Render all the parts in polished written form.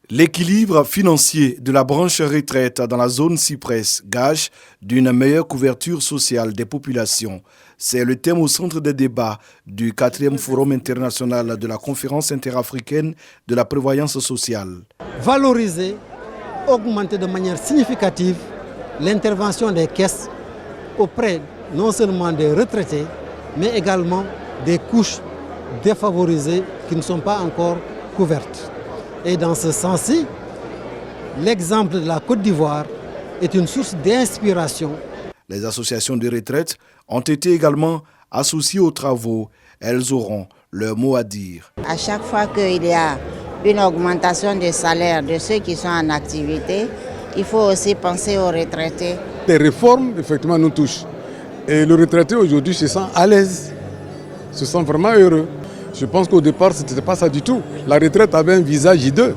L'équilibre financier de la branche retraite dans la zone Cyprès gage d'une meilleure couverture sociale des populations. C'est le thème au centre des débats du 4e Forum international de la Conférence interafricaine de la prévoyance sociale. Valoriser, augmenter de manière significative l'intervention des caisses auprès non seulement des retraités, mais également des couches défavorisées qui ne sont pas encore couvertes. Et dans ce sens-ci, l'exemple de la Côte d'Ivoire est une source d'inspiration. Les associations de retraite ont été également associées aux travaux. Elles auront leur mot à dire. À chaque fois qu'il y a une augmentation des salaires de ceux qui sont en activité, il faut aussi penser aux retraités. Les réformes, effectivement, nous touchent. Et le retraité aujourd'hui se sent à l'aise, se sent vraiment heureux. Je pense qu'au départ, ce n'était pas ça du tout. La retraite avait un visage hideux.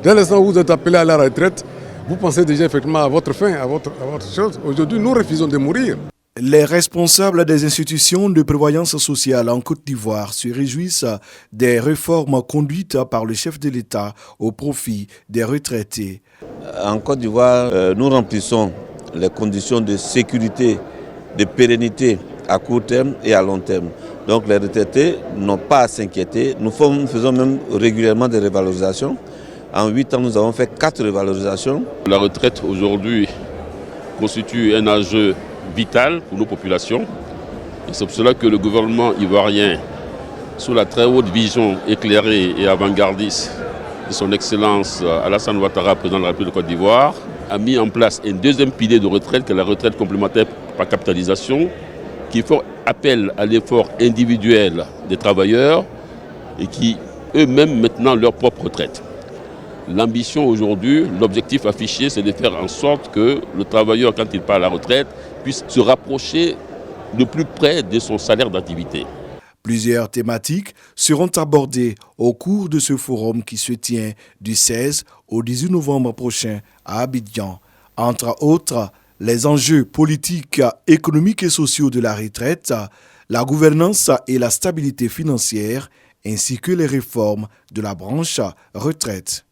Dès l'instant où vous êtes appelé à la retraite, vous pensez déjà effectivement à votre fin, à votre chose. Aujourd'hui, nous refusons de mourir. Les responsables des institutions de prévoyance sociale en Côte d'Ivoire se réjouissent des réformes conduites par le chef de l'État au profit des retraités. En Côte d'Ivoire, nous remplissons les conditions de sécurité, de pérennité à court terme et à long terme. Donc les retraités n'ont pas à s'inquiéter. Nous faisons même régulièrement des revalorisations. En 8 ans, nous avons fait 4 revalorisations. La retraite aujourd'hui constitue un enjeu vital pour nos populations. Et c'est pour cela que le gouvernement ivoirien, sous la très haute vision éclairée et avant-gardiste de son Excellence Alassane Ouattara, président de la République de Côte d'Ivoire, a mis en place un deuxième pilier de retraite, qui est la retraite complémentaire par capitalisation, qui fait appel à l'effort individuel des travailleurs et qui eux-mêmes maintenant leur propre retraite. L'ambition aujourd'hui, l'objectif affiché, c'est de faire en sorte que le travailleur, quand il part à la retraite, puisse se rapprocher de plus près de son salaire d'activité. Plusieurs thématiques seront abordées au cours de ce forum qui se tient du 16 au 18 novembre prochain à Abidjan. Entre autres, les enjeux politiques, économiques et sociaux de la retraite, la gouvernance et la stabilité financière, ainsi que les réformes de la branche retraite.